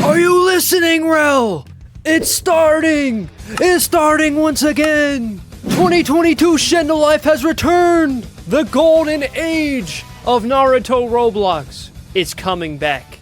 Are you listening, Rel? It's starting! It's starting once again! 2022 Shindo Life has returned! The golden age of Naruto Roblox. It's coming back.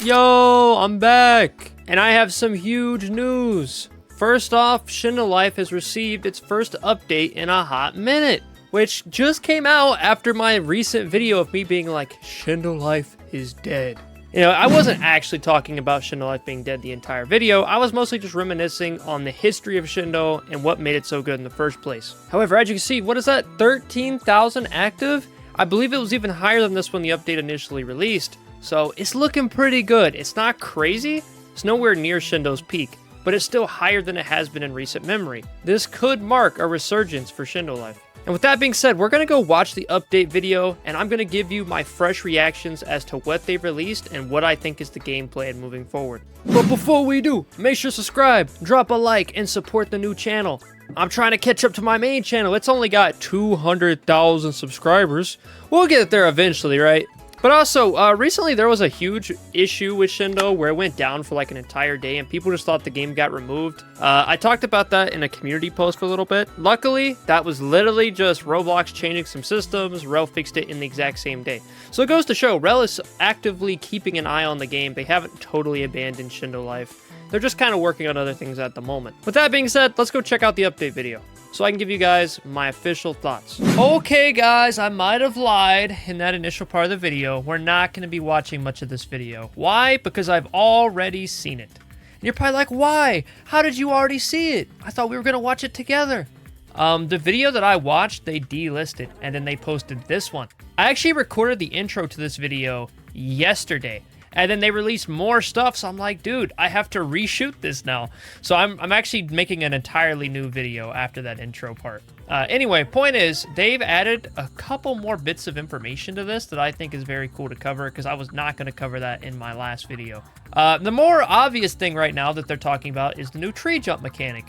Yo, I'm back! And I have some huge news. First off, Shindo Life has received its first update in a hot minute, which just came out after my recent video of me being like, Shindo Life is dead. You know, I wasn't actually talking about Shindo Life being dead the entire video. I was mostly just reminiscing on the history of Shindo and what made it so good in the first place. However, as you can see, what is that? 13,000 active? I believe it was even higher than this when the update initially released. So it's looking pretty good. It's not crazy. It's nowhere near Shindo's peak, but it's still higher than it has been in recent memory. This could mark a resurgence for Shindo Life. And with that being said, we're going to go watch the update video, and I'm going to give you my fresh reactions as to what they've released and what I think is the game plan moving forward. But before we do, make sure to subscribe, drop a like, and support the new channel. I'm trying to catch up to my main channel. It's only got 200,000 subscribers. We'll get there eventually, right? But also, recently there was a huge issue with Shindo where it went down for like an entire day and people just thought the game got removed. I talked about that in a community post for a little bit. Luckily, that was literally just Roblox changing some systems. Rel fixed it in the exact same day. So it goes to show, Rel is actively keeping an eye on the game. They haven't totally abandoned Shindo Life. They're just kind of working on other things at the moment. With that being said, let's go check out the update video so I can give you guys my official thoughts. Okay guys, I might have lied in that initial part of the video. We're not going to be watching much of this video. Why? Because I've already seen it. And you're probably like, why? How did you already see it? I thought we were going to watch it together. The video that I watched, they delisted and then they posted this one. I actually recorded the intro to this video yesterday. And then they released more stuff, so I'm like, dude, I have to reshoot this now. So I'm actually making an entirely new video after that intro part. Anyway, point is, they've added a couple more bits of information to this that I think is very cool to cover, because I was not going to cover that in my last video. The more obvious thing right now that they're talking about is the new tree jump mechanic.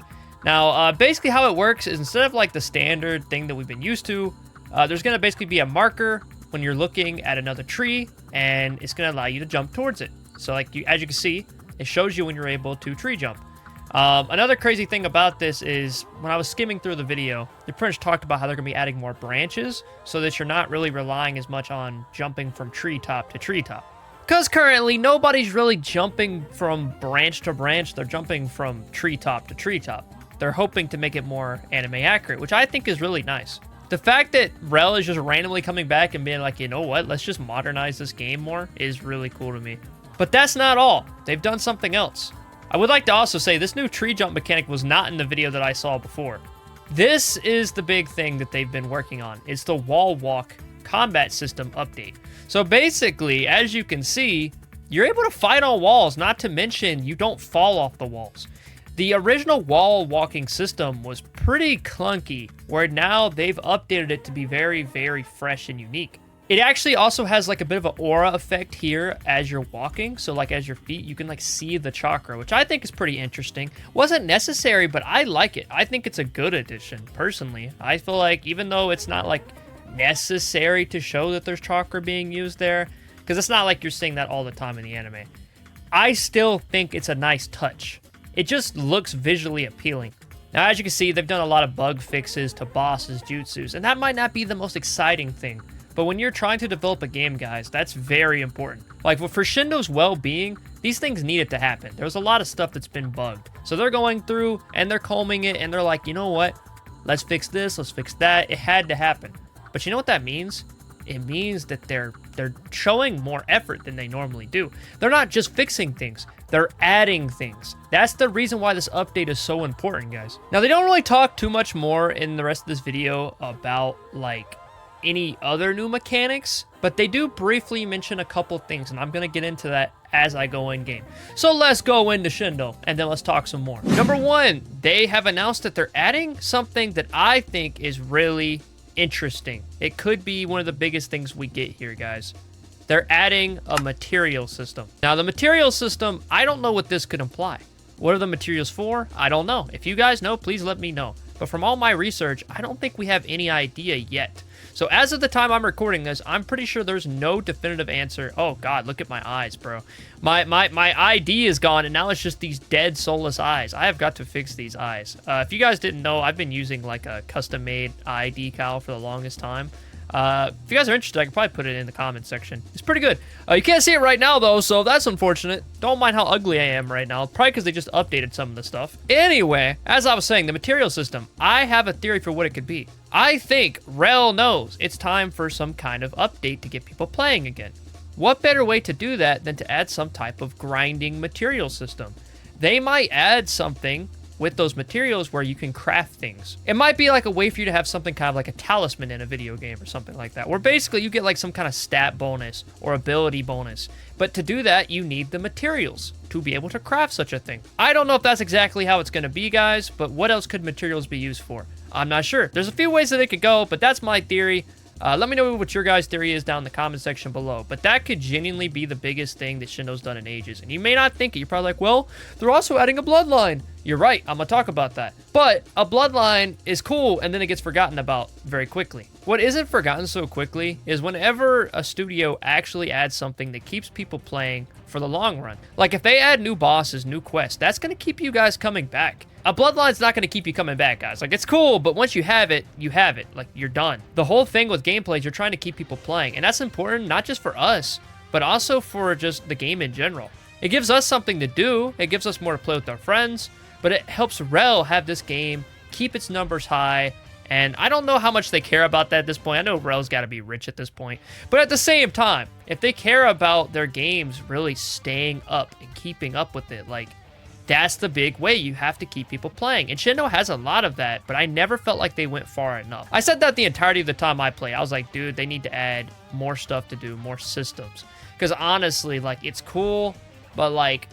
Now, basically how it works is instead of like the standard thing that we've been used to, there's going to basically be a marker when you're looking at another tree, and it's going to allow you to jump towards it. So like as you can see, it shows you when you're able to tree jump. Another crazy thing about this is when I was skimming through the video, they pretty much talked about how they're going to be adding more branches so that you're not really relying as much on jumping from treetop to treetop. Because currently nobody's really jumping from branch to branch, they're jumping from treetop to treetop. They're hoping to make it more anime accurate, which I think is really nice. The fact that Rel is just randomly coming back and being like, you know what, let's just modernize this game more is really cool to me. But that's not all. They've done something else. I would like to also say this new tree jump mechanic was not in the video that I saw before. This is the big thing that they've been working on. It's the wall walk combat system update. So basically, as you can see, you're able to fight on walls, not to mention you don't fall off the walls. The original wall walking system was pretty clunky, where now they've updated it to be very, very fresh and unique. It actually also has like a bit of an aura effect here as you're walking. So like as your feet, you can like see the chakra, which I think is pretty interesting. Wasn't necessary, but I like it. I think it's a good addition, personally. I feel like even though it's not like necessary to show that there's chakra being used there, because it's not like you're seeing that all the time in the anime, I still think it's a nice touch. It just looks visually appealing. Now, as you can see, they've done a lot of bug fixes to bosses, jutsus, and that might not be the most exciting thing. But when you're trying to develop a game, guys, that's very important. Like, for Shindo's well-being, these things needed to happen. There was a lot of stuff that's been bugged. So they're going through, and they're combing it, and they're like, you know what? Let's fix this, let's fix that. It had to happen. But you know what that means? It means that they're showing more effort than they normally do. They're not just fixing things, they're adding things. That's the reason why this update is so important, guys. Now, they don't really talk too much more in the rest of this video about, like, any other new mechanics, but they do briefly mention a couple things, and I'm going to get into that as I go in game. So let's go into Shindo, and then let's talk some more. Number one, they have announced that they're adding something that I think is really interesting. It could be one of the biggest things we get here, guys. They're adding a material system. Now, the material system, I don't know what this could imply. What are the materials for? I don't know. If you guys know, please let me know. but from all my research, I don't think we have any idea yet. So as of the time I'm recording this, I'm pretty sure there's no definitive answer. Oh God, look at my eyes, bro. My ID is gone, and now it's just these dead, soulless eyes. I have got to fix these eyes. If you guys didn't know, I've been using like a custom-made eye decal for the longest time. If you guys are interested, I can probably put it in the comments section. It's pretty good. You can't see it right now, though, so that's unfortunate. Don't mind how ugly I am right now. Probably because they just updated some of the stuff. Anyway, as I was saying, the material system. I have a theory for what it could be. I think Rel knows it's time for some kind of update to get people playing again. What better way to do that than to add some type of grinding material system? They might add something with those materials where you can craft things. It might be like a way for you to have something kind of like a talisman in a video game or something like that, where basically you get like some kind of stat bonus or ability bonus. But to do that, you need the materials to be able to craft such a thing. I don't know if that's exactly how it's going to be, guys, but what else could materials be used for? I'm not sure. There's a few ways that it could go, but that's my theory. Let me know what your guys' theory is down in the comment section below. But that could genuinely be the biggest thing that Shindo's done in ages. And you may not think it. You're probably like, well, they're also adding a bloodline. You're right. I'm going to talk about that. But a bloodline is cool, and then it gets forgotten about very quickly. What isn't forgotten so quickly is whenever a studio actually adds something that keeps people playing for the long run. Like if they add new bosses, new quests, that's going to keep you guys coming back. A bloodline's not going to keep you coming back, guys. Like, it's cool, but once you have it, you have it. Like, you're done. The whole thing with gameplay is you're trying to keep people playing, and that's important not just for us, but also for just the game in general. It gives us something to do. It gives us more to play with our friends, but it helps Rel have this game, keep its numbers high, and I don't know how much they care about that at this point. I know Rel's got to be rich at this point, but at the same time, if they care about their games really staying up and keeping up with it, like, that's the big way. You have to keep people playing. And Shindo has a lot of that, but I never felt like they went far enough. I said that the entirety of the time I play. I was like, dude, they need to add more stuff to do, more systems. Because honestly, like, it's cool, but like,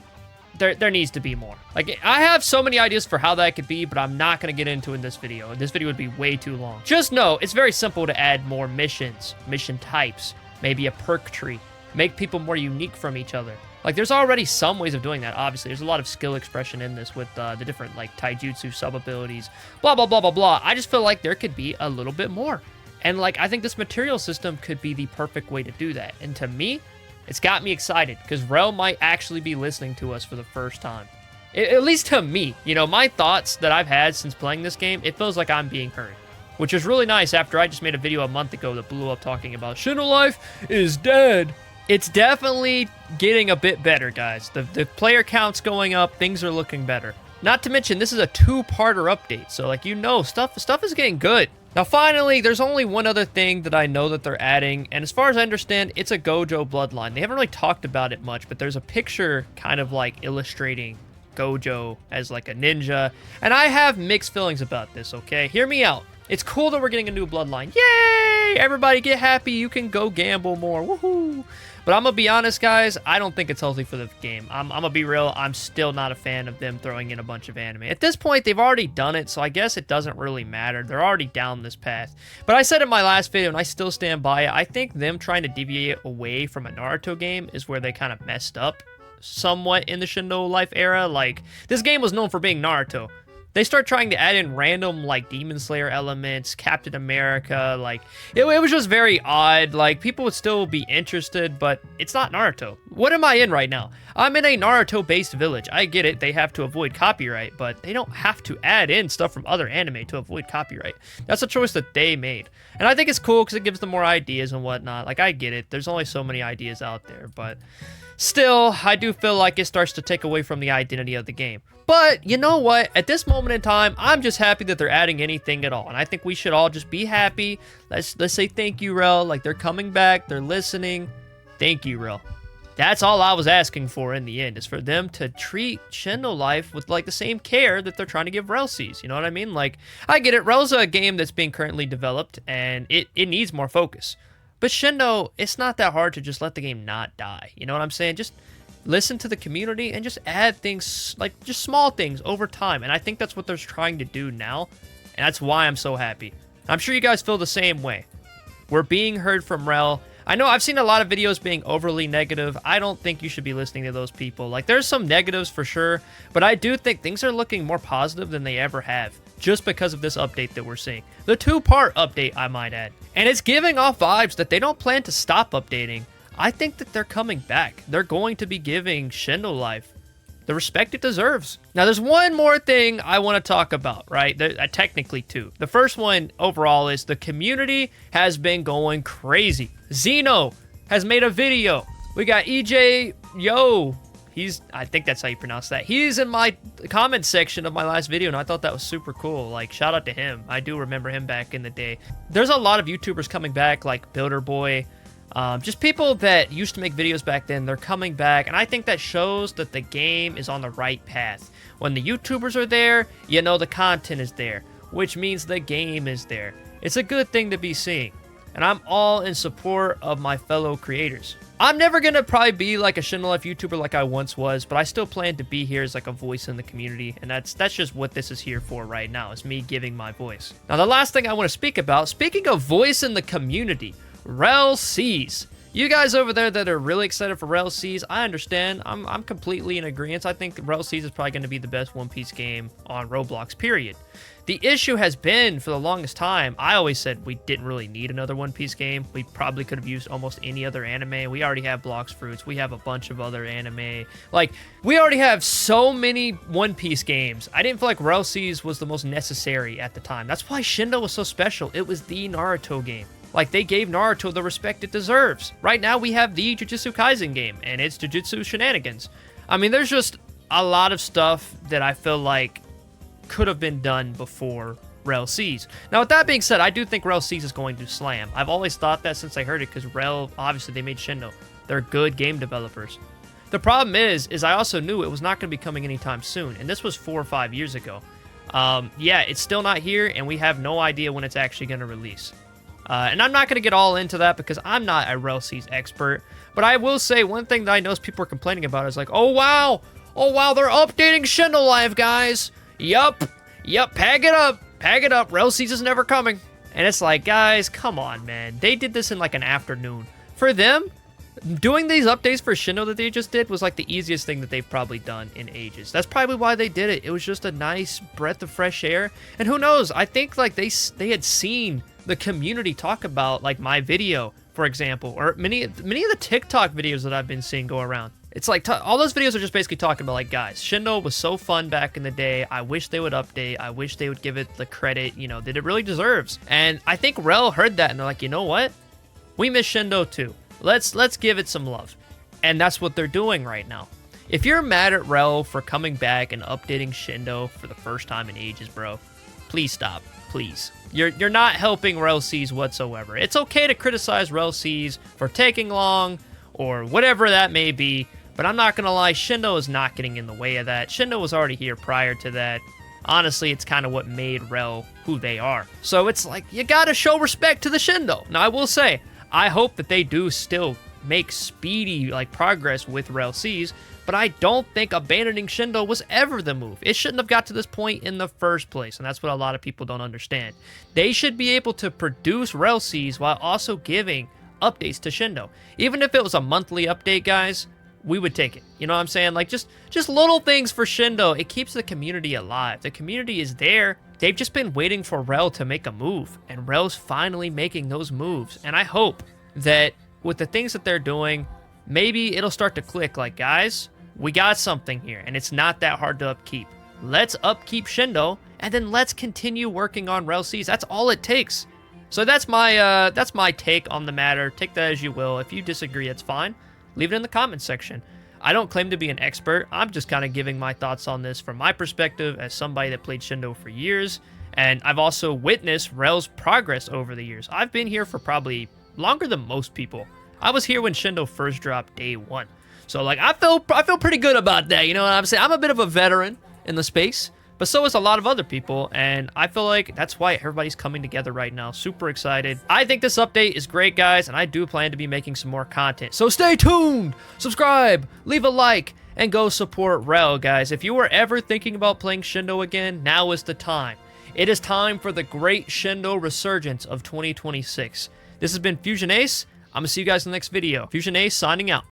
there needs to be more. Like, I have so many ideas for how that could be, but I'm not going to get into in this video. This video would be way too long. Just know, it's very simple to add more missions, mission types, maybe a perk tree, make people more unique from each other. Like, there's already some ways of doing that, obviously. There's a lot of skill expression in this with the different, like, taijutsu sub-abilities, blah, blah, blah, blah, blah. I just feel like there could be a little bit more. And, like, I think this material system could be the perfect way to do that. And to me, it's got me excited, because Rel might actually be listening to us for the first time. At least to me. You know, my thoughts that I've had since playing this game, it feels like I'm being heard. Which is really nice after I just made a video a month ago that blew up talking about Shindo Life is dead. It's definitely getting a bit better, guys. The player count's going up. Things are looking better. Not to mention, this is a two-parter update. So, like, you know, stuff is getting good. Now, finally, there's only one other thing that I know that they're adding. And as far as I understand, it's a Gojo bloodline. They haven't really talked about it much, but there's a picture kind of, like, illustrating Gojo as, like, a ninja. And I have mixed feelings about this, okay? Hear me out. It's cool that we're getting a new bloodline. Yay! Everybody get happy. You can go gamble more. Woohoo! But I'm going to be honest, guys, I don't think it's healthy for the game. I'm going to be real. I'm still not a fan of them throwing in a bunch of anime. At this point, they've already done it, so I guess it doesn't really matter. They're already down this path. But I said in my last video, and I still stand by it, I think them trying to deviate away from a Naruto game is where they kind of messed up somewhat in the Shindo Life era. Like, this game was known for being Naruto. They start trying to add in random, like, Demon Slayer elements, Captain America, like, it was just very odd. Like, people would still be interested, but it's not Naruto. What am I in right now? I'm in a Naruto-based village. I get it, they have to avoid copyright, but they don't have to add in stuff from other anime to avoid copyright. That's a choice that they made. And I think it's cool because it gives them more ideas and whatnot. Like, I get it. There's only so many ideas out there, but still, I do feel like it starts to take away from the identity of the game. But you know what? At this moment in time, I'm just happy that they're adding anything at all. And I think we should all just be happy. Let's say thank you, Rel. Like, they're coming back. They're listening. Thank you, Rel. That's all I was asking for in the end, is for them to treat Shindo Life with, like, the same care that they're trying to give Rel sees. You know what I mean? Like, I get it. Rel's a game that's being currently developed, and it needs more focus. But Shindo, it's not that hard to just let the game not die. You know what I'm saying? Just listen to the community and just add things, like, just small things over time. And I think that's what they're trying to do now. And that's why I'm so happy. I'm sure you guys feel the same way. We're being heard from Rel. I know I've seen a lot of videos being overly negative. I don't think you should be listening to those people. Like, there's some negatives for sure, but I do think things are looking more positive than they ever have. just because of this update that we're seeing. The 2-part update, I might add. And it's giving off vibes that they don't plan to stop updating. I think that they're coming back. They're going to be giving Shindo Life the respect it deserves. Now, there's one more thing I want to talk about, right? Technically two. The first one overall is the community has been going crazy. Xeno has made a video. We got EJ Yo. I think that's how you pronounce that. He's in my comment section of my last video, and I thought that was super cool. Like, shout out to him. I do remember him back in the day. There's a lot of YouTubers coming back, like Builder Boy. Just people that used to make videos back then, they're coming back, and I think that shows that the game is on the right path. When the YouTubers are there, you know the content is there, which means the game is there. It's a good thing to be seeing, and I'm all in support of my fellow creators. I'm never gonna probably be like a Shindo Life YouTuber like I once was, but I still plan to be here as like a voice in the community, and that's just what this is here for right now, is me giving my voice. Now, the last thing I want to speak about, speaking of voice in the community, Rel Seas. You guys over there that are really excited for Rel Seas, I understand. I'm completely in agreement. I think Rel Seas is probably going to be the best One Piece game on Roblox, period. The issue has been, for the longest time, I always said we didn't really need another One Piece game. We probably could have used almost any other anime. We already have Blox Fruits. We have a bunch of other anime. Like, we already have so many One Piece games. I didn't feel like Rel Seas was the most necessary at the time. That's why Shindo was so special. It was the Naruto game. Like, they gave Naruto the respect it deserves. Right now, we have the Jujutsu Kaisen game, and it's Jujutsu Shenanigans. I mean, there's just a lot of stuff that I feel like could have been done before Rel Seas. Now, with that being said, I do think Rel Seas is going to slam. I've always thought that since I heard it, because Rel, obviously, they made Shindo. They're good game developers. The problem is I also knew it was not going to be coming anytime soon, and this was 4 or 5 years ago. Yeah, it's still not here, and we have no idea when it's actually going to release. And I'm not going to get all into that because I'm not a Rel Seas expert. But I will say one thing that I noticed people are complaining about is like, oh wow, they're updating Shindo Life, guys. Yup, pack it up. Rel Seas is never coming. And it's like, guys, come on, man. They did this in like an afternoon. For them, doing these updates for Shindo that they just did was like the easiest thing that they've probably done in ages. That's probably why they did it. It was just a nice breath of fresh air. And who knows, I think like they had seen the community talk about like my video, for example, or many of the TikTok videos that I've been seeing go around. It's like all those videos are just basically talking about like, guys, Shindo was so fun back in the day. I wish they would update. I wish they would give it the credit, you know, that it really deserves. And I think Rel heard that and they're like, you know what? We miss Shindo too. Let's give it some love. And that's what they're doing right now. If you're mad at Rel for coming back and updating Shindo for the first time in ages, bro, please stop. Please. You're not helping Rel Seas whatsoever. It's okay to criticize Rel Seas for taking long or whatever that may be, but I'm not going to lie, Shindo is not getting in the way of that. Shindo was already here prior to that. Honestly, it's kind of what made Rel who they are. So it's like, you got to show respect to the Shindo. Now, I will say, I hope that they do still make speedy like progress with Rel Seas, but I don't think abandoning Shindo was ever the move. It shouldn't have got to this point in the first place, and that's what a lot of people don't understand. They should be able to produce Rel Seas while also giving updates to Shindo. Even if it was a monthly update, guys, we would take it. You know what I'm saying? Like, just little things for Shindo. It keeps the community alive. The community is there. They've just been waiting for Rel to make a move, and Rel's finally making those moves. And I hope that with the things that they're doing, maybe it'll start to click like, guys, we got something here, and it's not that hard to upkeep. Let's upkeep Shindo, and then let's continue working on Rel Seas. That's all it takes. So that's my take on the matter. Take that as you will. If you disagree, it's fine. Leave it in the comments section. I don't claim to be an expert. I'm just kind of giving my thoughts on this from my perspective as somebody that played Shindo for years, and I've also witnessed Rel's progress over the years. I've been here for probably longer than most people. I was here when Shindo first dropped day one. So like I feel pretty good about that, you know what I'm saying? I'm a bit of a veteran in the space, but so is a lot of other people, and I feel like that's why everybody's coming together right now. Super excited. I think this update is great, guys, and I do plan to be making some more content. So stay tuned, subscribe, leave a like, and go support Rel, guys. If you were ever thinking about playing Shindo again, now is the time. It is time for the great Shindo resurgence of 2026. This has been FuzionAce. I'm going to see you guys in the next video. FuzionAce signing out.